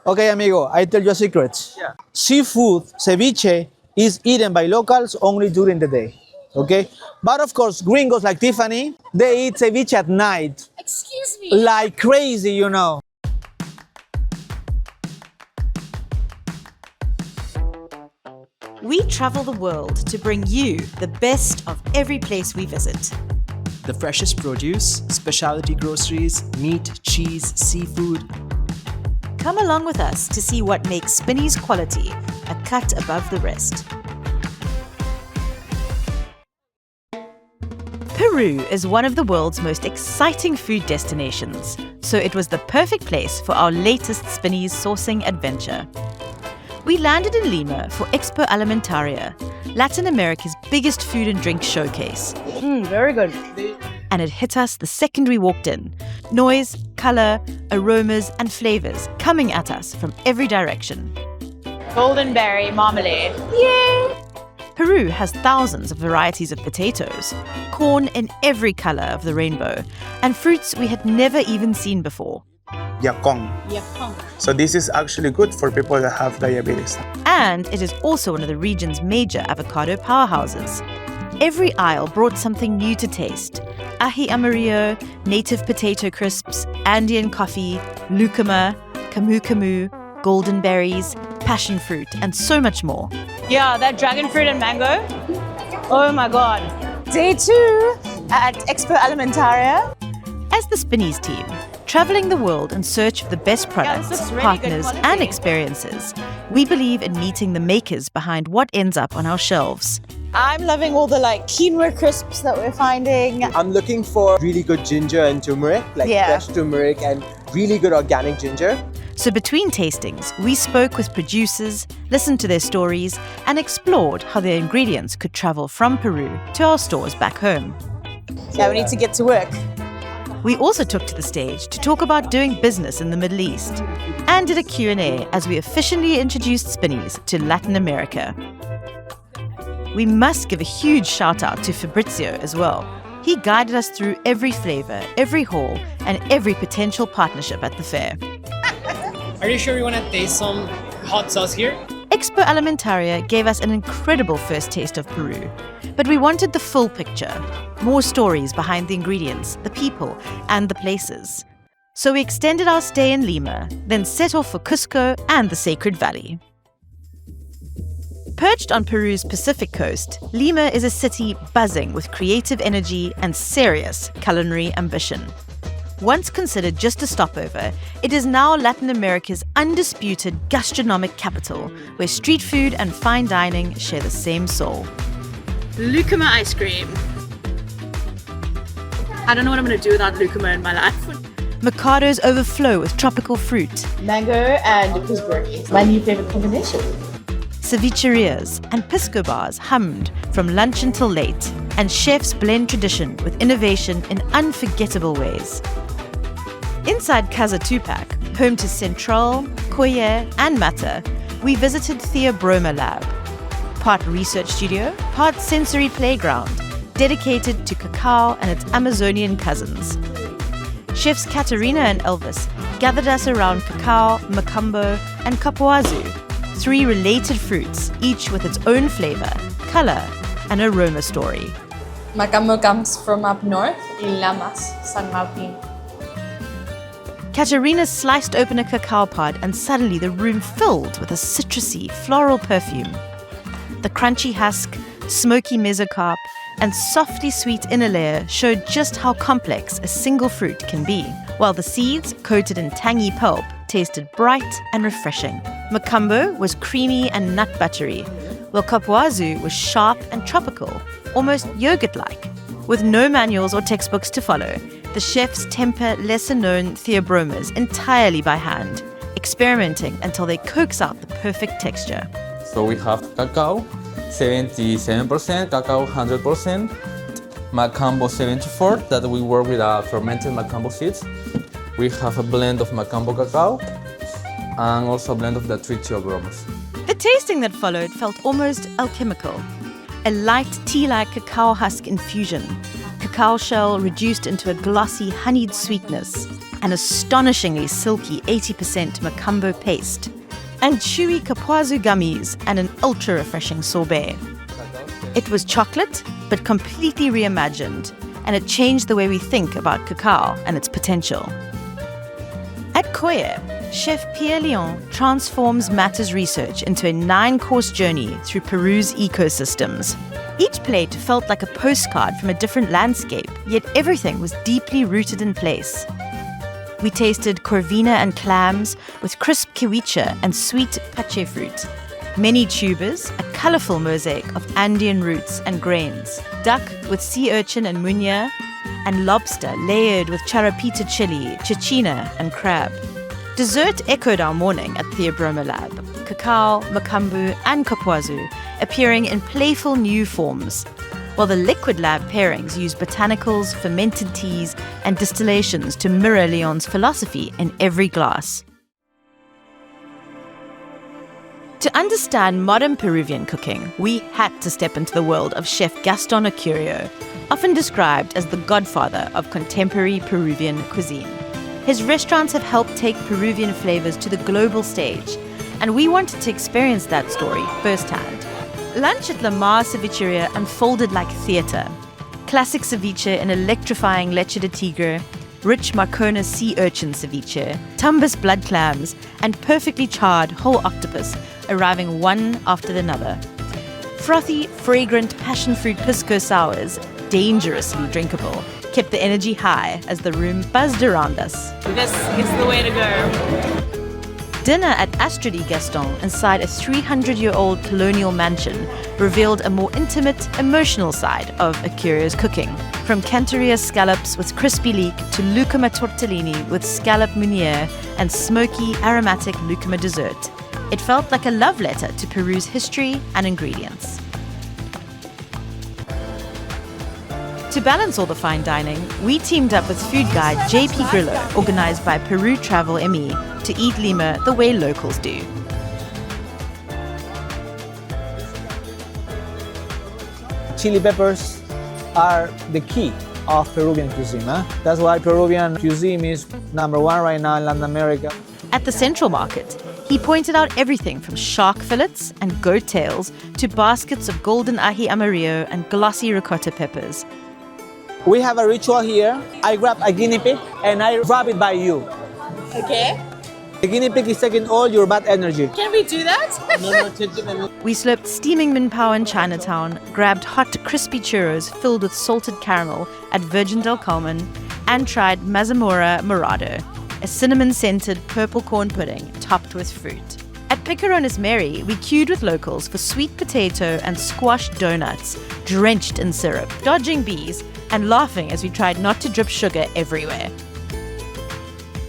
Okay, amigo, I tell you a secret. Yeah. Seafood, ceviche, is eaten by locals only during the day. Okay? But of course, gringos like Tiffany, they eat ceviche at night. Excuse me. Like crazy, you know. We travel the world to bring you the best of every place we visit. The freshest produce, specialty groceries, meat, cheese, seafood. Come along with us to see what makes Spinneys quality a cut above the rest. Peru is one of the world's most exciting food destinations, so it was the perfect place for our latest Spinneys sourcing adventure. We landed in Lima for Expoalimentaria, Latin America's biggest food and drink showcase. Very good. And it hit us the second we walked in. Noise, color, aromas, and flavors coming at us from every direction. Golden berry marmalade. Yay! Peru has thousands of varieties of potatoes, corn in every color of the rainbow, and fruits we had never even seen before. Yakong. So this is actually good for people that have diabetes. And it is also one of the region's major avocado powerhouses. Every aisle brought something new to taste. Ají amarillo, native potato crisps, Andean coffee, lucuma, camu camu, golden berries, passion fruit, and so much more. Yeah, that dragon fruit and mango. Oh my god. Day 2 at Expoalimentaria. As the Spinneys team, traveling the world in search of the best products, looks really partners, good and quality. experiences, we believe in meeting the makers behind what ends up on our shelves. I'm loving all the quinoa crisps that we're finding. I'm looking for really good ginger and turmeric, fresh turmeric and really good organic ginger. So between tastings, we spoke with producers, listened to their stories, and explored how their ingredients could travel from Peru to our stores back home. Yeah, we need to get to work. We also took to the stage to talk about doing business in the Middle East and did a Q&A as we officially introduced Spinneys to Latin America. We must give a huge shout out to Fabrizio as well. He guided us through every flavor, every haul, and every potential partnership at the fair. Are you sure you want to taste some hot sauce here? Expoalimentaria gave us an incredible first taste of Peru, but we wanted the full picture, more stories behind the ingredients, the people, and the places. So we extended our stay in Lima, then set off for Cusco and the Sacred Valley. Perched on Peru's Pacific coast, Lima is a city buzzing with creative energy and serious culinary ambition. Once considered just a stopover, it is now Latin America's undisputed gastronomic capital, where street food and fine dining share the same soul. Lucuma ice cream. I don't know what I'm going to do without lucuma in my life. Mercados overflow with tropical fruit. Mango and gooseberry. My new favorite combination. Cevicherías and pisco bars hummed from lunch until late, and chefs blend tradition with innovation in unforgettable ways. Inside Casa Tupac, home to Central, Kjolle, and Mata, we visited Theobromas lab, part research studio, part sensory playground, dedicated to cacao and its Amazonian cousins. Chefs Katerina and Elvis gathered us around cacao, macambo, and capuazu, 3 related fruits, each with its own flavor, color, and aroma story. Macambo comes from up north in Lamas, San Martin. Katerina sliced open a cacao pod and suddenly the room filled with a citrusy, floral perfume. The crunchy husk, smoky mesocarp, and softly sweet inner layer showed just how complex a single fruit can be, while the seeds, coated in tangy pulp, tasted bright and refreshing. Macambo was creamy and nut buttery, while capuazu was sharp and tropical, almost yogurt-like. With no manuals or textbooks to follow, the chefs temper lesser-known Theobromas entirely by hand, experimenting until they coax out the perfect texture. So we have cacao, 77%, cacao 100%, macambo 74%, that we work with fermented macambo seeds. We have a blend of macambo cacao and also a blend of the 3 Theobromas. The tasting that followed felt almost alchemical. A light tea-like cacao husk infusion, cacao shell reduced into a glossy honeyed sweetness, an astonishingly silky 80% macambo paste, and chewy kapuazu gummies and an ultra-refreshing sorbet. It was chocolate, but completely reimagined, and it changed the way we think about cacao and its potential. At Kjolle, Chef Pierre Leon transforms matters research into a 9-course journey through Peru's ecosystems. Each plate felt like a postcard from a different landscape, yet everything was deeply rooted in place. We tasted corvina and clams with crisp kiwicha and sweet pache fruit, many tubers, a colorful mosaic of Andean roots and grains, duck with sea urchin and munya, and lobster layered with charapita chili, chichina, and crab. Dessert echoed our morning at Theobromas lab, cacao, macambo, and kapuazu appearing in playful new forms, while the liquid lab pairings use botanicals, fermented teas, and distillations to mirror Leon's philosophy in every glass. To understand modern Peruvian cooking, we had to step into the world of Chef Gastón Acurio, often described as the godfather of contemporary Peruvian cuisine. His restaurants have helped take Peruvian flavors to the global stage, and we wanted to experience that story firsthand. Lunch at Lima cevicheria unfolded like theater. Classic ceviche and electrifying leche de tigre, rich Marcona sea urchin ceviche, tumbus blood clams, and perfectly charred whole octopus arriving one after another. Frothy, fragrant passion fruit pisco sours, dangerously drinkable, kept the energy high as the room buzzed around us. This is the way to go. Dinner at Astridi Gastón inside a 300-year-old colonial mansion revealed a more intimate, emotional side of Acurio's cooking. From Cantoria scallops with crispy leek to lucuma tortellini with scallop meunier and smoky, aromatic lucuma dessert, it felt like a love letter to Peru's history and ingredients. To balance all the fine dining, we teamed up with food guide JP Grillo, organized by Peru Travel ME, to eat Lima the way locals do. Chili peppers are the key of Peruvian cuisine. That's why Peruvian cuisine is #1 right now in Latin America. At the Central Market, he pointed out everything from shark fillets and goat tails to baskets of golden ají amarillo and glossy ricotta peppers. We have a ritual here. I grab a guinea pig and I wrap it by you. Okay. The guinea pig is taking all your bad energy. Can we do that? We slurped steaming min pao in Chinatown, grabbed hot, crispy churros filled with salted caramel at Virgin del Carmen, and tried mazamorra morado, a cinnamon-scented purple corn pudding topped with fruit. At Picarones Mary, we queued with locals for sweet potato and squash donuts, drenched in syrup, dodging bees, and laughing as we tried not to drip sugar everywhere.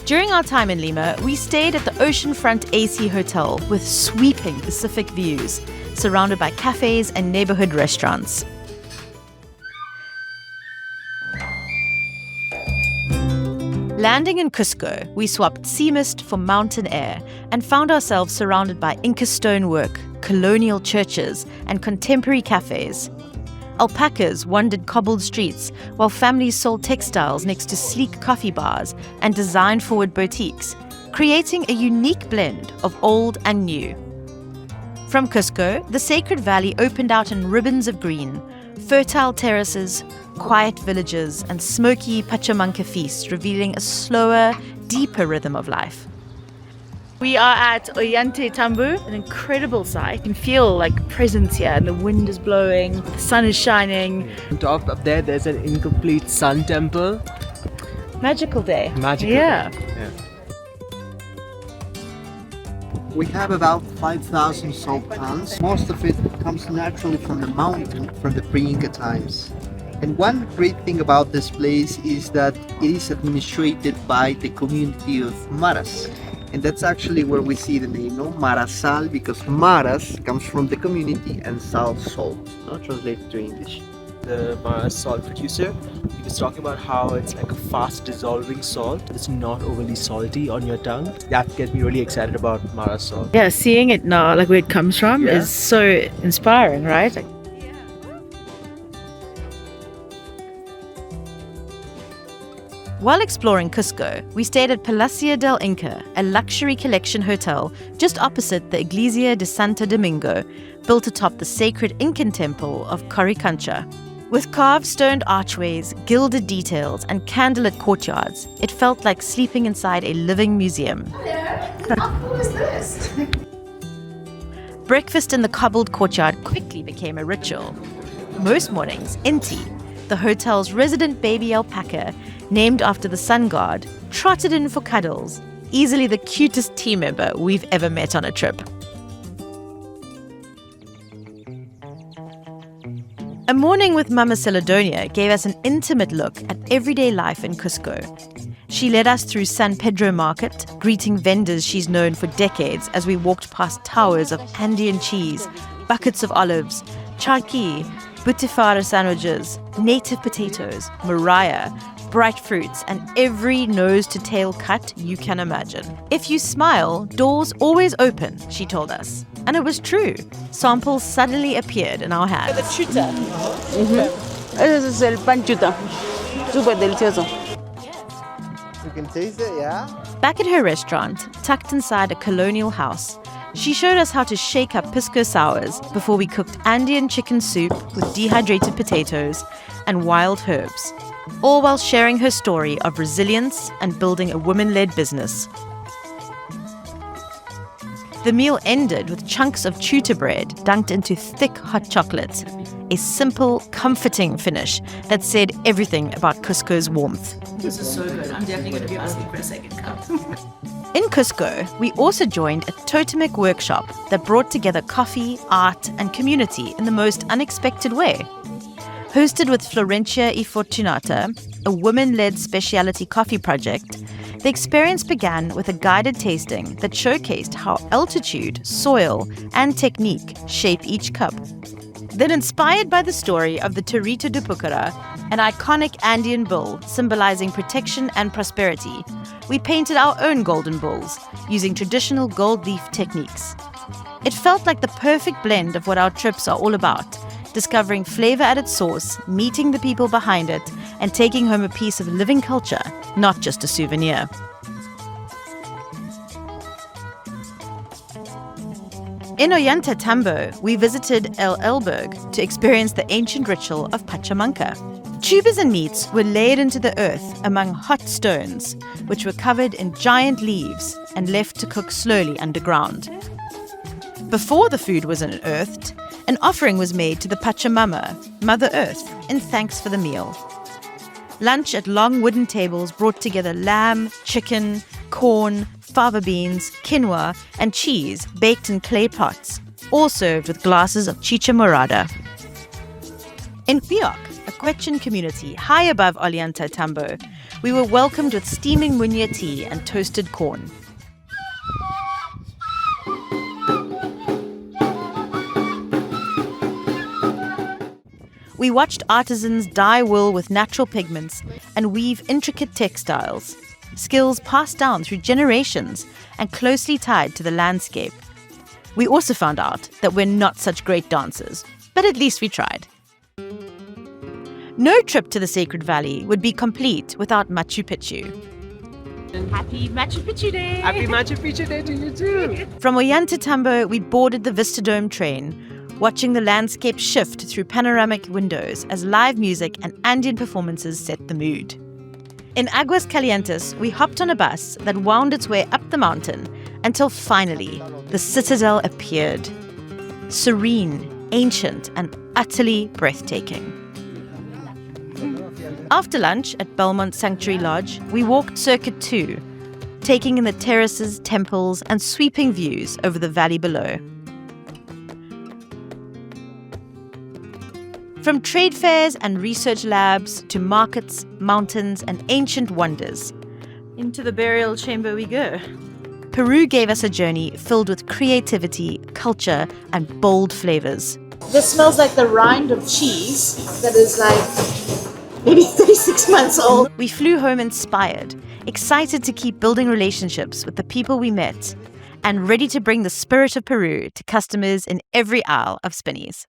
During our time in Lima, we stayed at the oceanfront AC Hotel with sweeping Pacific views, surrounded by cafes and neighborhood restaurants. Landing in Cusco, we swapped sea mist for mountain air and found ourselves surrounded by Inca stonework, colonial churches, and contemporary cafes. Alpacas wandered cobbled streets, while families sold textiles next to sleek coffee bars and design-forward boutiques, creating a unique blend of old and new. From Cusco, the Sacred Valley opened out in ribbons of green, fertile terraces, quiet villages, and smoky Pachamanca feasts revealing a slower, deeper rhythm of life. We are at Ollante Tambo, an incredible sight. You can feel like presence here, and the wind is blowing, the sun is shining. On top up there, there's an incomplete sun temple. Magical day. Magical yeah. day. Yeah. We have about 5,000 salt plants. Most of it comes naturally from the mountain, from the pre-Inca times. And one great thing about this place is that it is administered by the community of Maras. And that's actually where we see the name, no? Marasal, because Maras comes from the community and sal, salt, not translated to English. The Maras salt producer, he was talking about how it's like a fast dissolving salt. It's not overly salty on your tongue. That gets me really excited about Maras salt. Yeah, seeing it now, like where it comes from, is so inspiring, right? While exploring Cusco, we stayed at Palacio del Inka, a luxury collection hotel just opposite the Iglesia de Santo Domingo, built atop the sacred Incan temple of Coricancha. With carved stone archways, gilded details, and candlelit courtyards, it felt like sleeping inside a living museum. Who is this? Breakfast in the cobbled courtyard quickly became a ritual. Most mornings, Inti, the hotel's resident baby alpaca, named after the sun god, trotted in for cuddles, easily the cutest team member we've ever met on a trip. A morning with Mama Seledonia gave us an intimate look at everyday life in Cusco. She led us through San Pedro Market, greeting vendors she's known for decades as we walked past towers of Andean cheese, buckets of olives, charqui, butifarra sandwiches, native potatoes, mariah, bright fruits, and every nose-to-tail cut you can imagine. If you smile, doors always open, she told us. And it was true. Samples suddenly appeared in our hands. The chuta. This is el pan chuta. Super delicioso. You can taste it, yeah? Back at her restaurant, tucked inside a colonial house, she showed us how to shake up pisco sours before we cooked Andean chicken soup with dehydrated potatoes and wild herbs, all while sharing her story of resilience and building a women-led business. The meal ended with chunks of chuta bread dunked into thick hot chocolate, a simple, comforting finish that said everything about Cusco's warmth. This is so good. I'm definitely going to be asking for a second cup. In Cusco, we also joined a totemic workshop that brought together coffee, art, and community in the most unexpected way. Hosted with Florencia y Fortunata, a women-led specialty coffee project, the experience began with a guided tasting that showcased how altitude, soil, and technique shape each cup. Then, inspired by the story of the Torito de Pucara, an iconic Andean bull symbolizing protection and prosperity, we painted our own golden bulls using traditional gold leaf techniques. It felt like the perfect blend of what our trips are all about: discovering flavor at its source, meeting the people behind it, and taking home a piece of living culture, not just a souvenir. In Ollantaytambo, we visited El Elberg to experience the ancient ritual of Pachamanca. Tubers and meats were laid into the earth among hot stones, which were covered in giant leaves and left to cook slowly underground. Before the food was unearthed, an offering was made to the Pachamama, Mother Earth, in thanks for the meal. Lunch at long wooden tables brought together lamb, chicken, corn, fava beans, quinoa, and cheese baked in clay pots, all served with glasses of chicha morada. In Biok, a Quechan community high above Ollantaytambo, we were welcomed with steaming munya tea and toasted corn. We watched artisans dye wool with natural pigments and weave intricate textiles, skills passed down through generations and closely tied to the landscape. We also found out that we're not such great dancers, but at least we tried. No trip to the Sacred Valley would be complete without Machu Picchu. Happy Machu Picchu Day! Happy Machu Picchu Day to you too! From Ollantaytambo, we boarded the Vistadome train, watching the landscape shift through panoramic windows as live music and Andean performances set the mood. In Aguas Calientes, we hopped on a bus that wound its way up the mountain until finally the citadel appeared. Serene, ancient, and utterly breathtaking. After lunch at Belmont Sanctuary Lodge, we walked Circuit 2, taking in the terraces, temples, and sweeping views over the valley below. From trade fairs and research labs to markets, mountains, and ancient wonders, into the burial chamber we go. Peru gave us a journey filled with creativity, culture, and bold flavors. This smells like the rind of cheese that is like maybe 36 months old. We flew home inspired, excited to keep building relationships with the people we met, and ready to bring the spirit of Peru to customers in every aisle of Spinneys.